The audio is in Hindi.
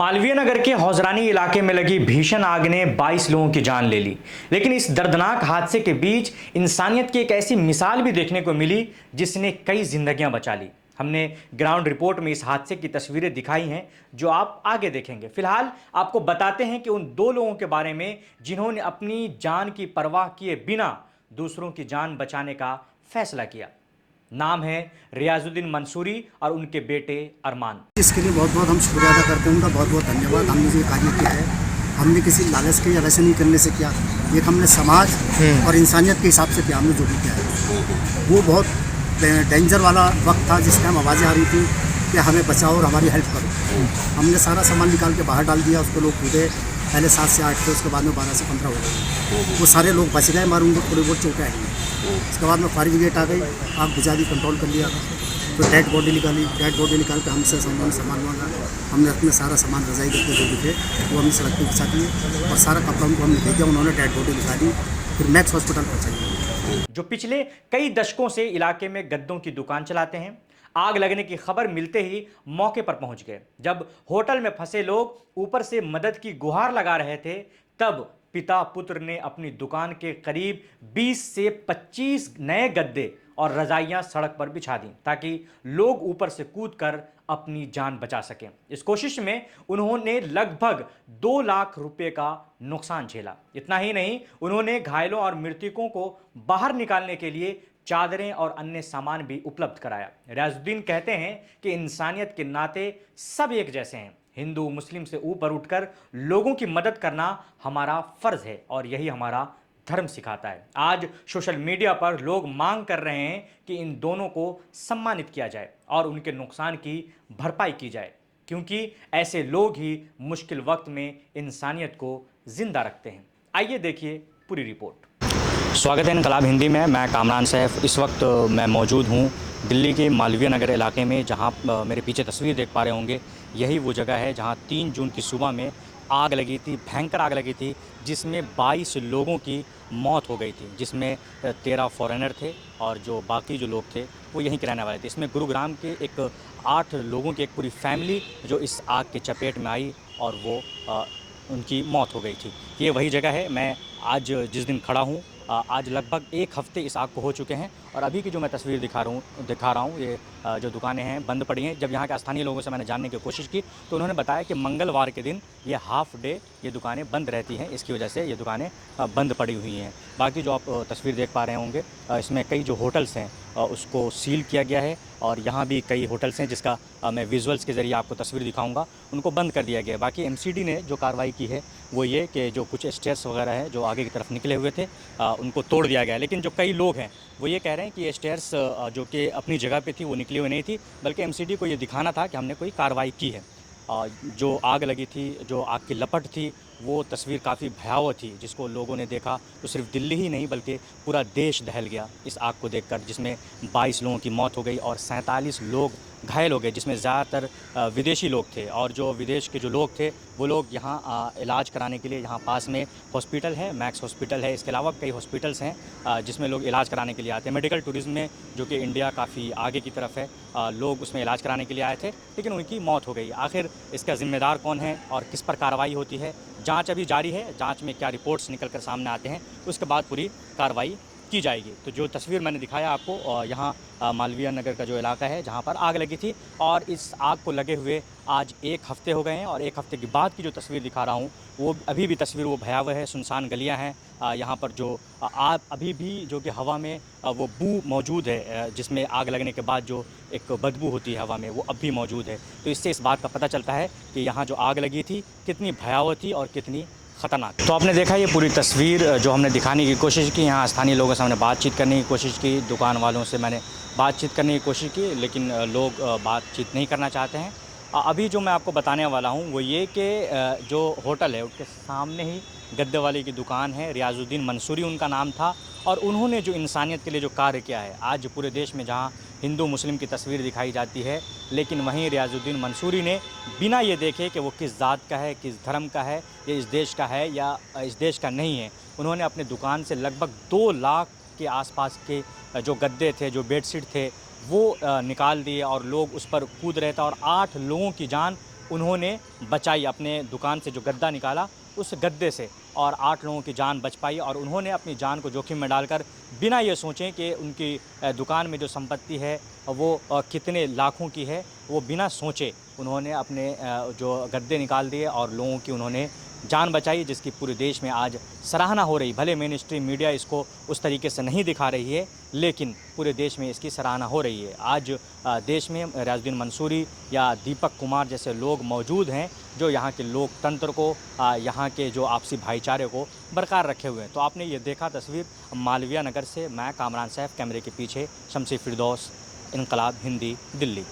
मालवीय नगर के हौजरानी इलाके में लगी भीषण आग ने 22 लोगों की जान ले ली। लेकिन इस दर्दनाक हादसे के बीच इंसानियत की एक ऐसी मिसाल भी देखने को मिली जिसने कई जिंदगियां बचा ली। हमने ग्राउंड रिपोर्ट में इस हादसे की तस्वीरें दिखाई हैं जो आप आगे देखेंगे। फिलहाल आपको बताते हैं कि उन दो लोगों के बारे में जिन्होंने अपनी जान की परवाह किए बिना दूसरों की जान बचाने का फैसला किया। नाम है रियाजुद्दीन मंसूरी और उनके बेटे अरमान। इसके लिए बहुत बहुत हम शुक्रिया अदा करते हैं उनका। बहुत बहुत धन्यवाद। हमने जो कार्य किया है हमने किसी लालच के या वैसे नहीं करने से किया, ये हमने समाज और इंसानियत के हिसाब से किया। हमने जो भी किया है वो बहुत डेंजर वाला वक्त था जिस टाइम आवाज़ें आ रही थी कि हमें बचाओ और हमारी हेल्प करो। हमने सारा सामान निकाल के बाहर डाल दिया। उसको लोग कूदे, पहले 7 से 8 थे, उसके बाद में 12 से 15 हो गए। वो सारे लोग बच गए, मगर उनको थोड़ी बहुत चोटें आई। उसके बाद में फायर ब्रिगेड आ गई, आग बुझा दी, कंट्रोल कर लिया। तो डेड बॉडी निकाली। डेड बॉडी निकाल के हमसे सामान मांगा। हमने अपने सारा सामान रजाई करके जो भी थे वो हमने सड़क पर बिछा दिए और सारा कपड़ा उनको हमने दे दिया। उन्होंने डेड बॉडी निकाली, फिर मैक्स हॉस्पिटल पहुँचाई। जो पिछले कई दशकों से इलाके में गद्दों की दुकान चलाते हैं, आग लगने की खबर मिलते ही मौके पर पहुंच गए। जब होटल में फंसे लोग ऊपर से मदद की गुहार लगा रहे थे, तब पिता पुत्र ने अपनी दुकान के करीब 20 से 25 नए गद्दे और रजाइयां सड़क पर बिछा दी ताकि लोग ऊपर से कूदकर अपनी जान बचा सकें। इस कोशिश में उन्होंने लगभग 2 लाख रुपए का नुकसान झेला। इतना ही नहीं, उन्होंने घायलों और मृतकों को बाहर निकालने के लिए चादरें और अन्य सामान भी उपलब्ध कराया। रियाजुद्दीन कहते हैं कि इंसानियत के नाते सब एक जैसे हैं। हिंदू मुस्लिम से ऊपर उठकर लोगों की मदद करना हमारा फर्ज है और यही हमारा धर्म सिखाता है। आज सोशल मीडिया पर लोग मांग कर रहे हैं कि इन दोनों को सम्मानित किया जाए और उनके नुकसान की भरपाई की जाए, क्योंकि ऐसे लोग ही मुश्किल वक्त में इंसानियत को जिंदा रखते हैं। आइए देखिए पूरी रिपोर्ट। स्वागत है इनकलाब हिंदी में। मैं कामरान सैफ। इस वक्त मैं मौजूद हूँ दिल्ली के मालवीय नगर इलाके में, जहाँ मेरे पीछे तस्वीर देख पा रहे होंगे। यही वो जगह है जहाँ 3 जून की सुबह में आग लगी थी, भयंकर आग लगी थी, जिसमें 22 लोगों की मौत हो गई थी, जिसमें 13 फॉरेनर थे और जो बाकी जो लोग थे वो यहीं के रहने वाले थे। इसमें गुरुग्राम के 8 लोगों की एक पूरी फैमिली जो इस आग की चपेट में आई और वो उनकी मौत हो गई थी। ये वही जगह है। मैं आज जिस दिन खड़ा हूँ, आज लगभग 1 हफ्ते इस आग को हो चुके हैं और अभी की जो मैं तस्वीर दिखा रहा हूँ ये जो दुकानें हैं बंद पड़ी हैं। जब यहाँ के स्थानीय लोगों से मैंने जानने की कोशिश की तो उन्होंने बताया कि मंगलवार के दिन ये हाफ डे ये दुकानें बंद रहती हैं, इसकी वजह से ये दुकानें बंद पड़ी हुई हैं। बाकी जो आप तस्वीर देख पा रहे होंगे, इसमें कई जो होटल्स हैं उसको सील किया गया है और यहाँ भी कई होटल्स हैं जिसका मैं विजुअल्स के ज़रिए आपको तस्वीर दिखाऊंगा, उनको बंद कर दिया गया है। बाकी एमसीडी ने जो कार्रवाई की है वो ये कि जो कुछ स्टेयर्स वगैरह हैं जो आगे की तरफ निकले हुए थे उनको तोड़ दिया गया है। लेकिन जो कई लोग हैं वो ये कह रहे हैं कि ये स्टेयर्स जो कि अपनी जगह पे थी वो निकली हुई नहीं थी, बल्कि एमसीडी को ये दिखाना था कि हमने कोई कार्रवाई की है। जो आग लगी थी, जो आग की लपट थी, वो तस्वीर काफ़ी भयावह थी, जिसको लोगों ने देखा तो सिर्फ दिल्ली ही नहीं बल्कि पूरा देश दहल गया इस आग को देखकर, जिसमें 22 लोगों की मौत हो गई और 47 लोग घायल हो गए, जिसमें ज़्यादातर विदेशी लोग थे। और जो विदेश के जो लोग थे वो लोग यहाँ इलाज कराने के लिए, यहाँ पास में हॉस्पिटल है, मैक्स हॉस्पिटल है, इसके अलावा कई हॉस्पिटल्स हैं जिसमें लोग इलाज कराने के लिए आते हैं। मेडिकल टूरिज़्म में जो कि इंडिया काफ़ी आगे की तरफ है, लोग उसमें इलाज कराने के लिए आए थे, लेकिन उनकी मौत हो गई। आखिर इसका ज़िम्मेदार कौन है और किस पर कार्रवाई होती है, जांच अभी जारी है। जांच में क्या रिपोर्ट्स निकल कर सामने आते हैं उसके बाद पूरी कार्रवाई की जाएगी। तो जो तस्वीर मैंने दिखाया आपको, यहाँ मालवीय नगर का जो इलाका है जहाँ पर आग लगी थी, और इस आग को लगे हुए आज 1 हफ्ते हो गए हैं। और 1 हफ्ते के बाद की जो तस्वीर दिखा रहा हूँ वो अभी भी तस्वीर वो भयावह है। सुनसान गलियाँ हैं, यहाँ पर जो आग अभी भी जो कि हवा में वो बू मौजूद है, जिसमें आग लगने के बाद जो एक बदबू होती है हवा में, वो अब भी मौजूद है। तो इससे इस बात का पता चलता है कि यहाँ जो आग लगी थी कितनी भयावह थी और कितनी ख़तरनाक। तो आपने देखा ये पूरी तस्वीर जो हमने दिखाने की कोशिश की। यहाँ स्थानीय लोगों से हमने बातचीत करने की कोशिश की, दुकान वालों से मैंने बातचीत करने की कोशिश की, लेकिन लोग बातचीत नहीं करना चाहते हैं। अभी जो मैं आपको बताने वाला हूँ वो ये कि जो होटल है उसके सामने ही गद्दे वाले की दुकान है। रियाजुद्दीन मंसूरी उनका नाम था और उन्होंने जो इंसानियत के लिए जो कार्य किया है, आज पूरे देश में जहाँ हिंदू मुस्लिम की तस्वीर दिखाई जाती है, लेकिन वहीं रियाजुद्दीन मंसूरी ने बिना ये देखे कि वो किस ज़ात का है, किस धर्म का है, ये इस देश का है या इस देश का नहीं है, उन्होंने अपने दुकान से लगभग 2 लाख के आसपास के जो गद्दे थे, जो बेडशीट थे, वो निकाल दिए और लोग उस पर कूद रहे थे और 8 लोगों की जान उन्होंने बचाई, अपने दुकान से जो गद्दा निकाला उस गद्दे से, और 8 लोगों की जान बच पाई। और उन्होंने अपनी जान को जोखिम में डालकर बिना ये सोचे कि उनकी दुकान में जो संपत्ति है वो कितने लाखों की है, वो बिना सोचे उन्होंने अपने जो गद्दे निकाल दिए और लोगों की उन्होंने जान बचाई, जिसकी पूरे देश में आज सराहना हो रही। भले मेन स्ट्रीम मीडिया इसको उस तरीके से नहीं दिखा रही है, लेकिन पूरे देश में इसकी सराहना हो रही है। आज देश में रियाजुद्दीन मंसूरी या दीपक कुमार जैसे लोग मौजूद हैं जो यहाँ के लोकतंत्र को, यहाँ के जो आपसी भाईचारे को बरकरार रखे हुए हैं। तो आपने ये देखा तस्वीर मालवीय नगर से। मैं कामरान सैफ, कैमरे के पीछे शमसी फिरदौस, इनकलाब हिंदी, दिल्ली।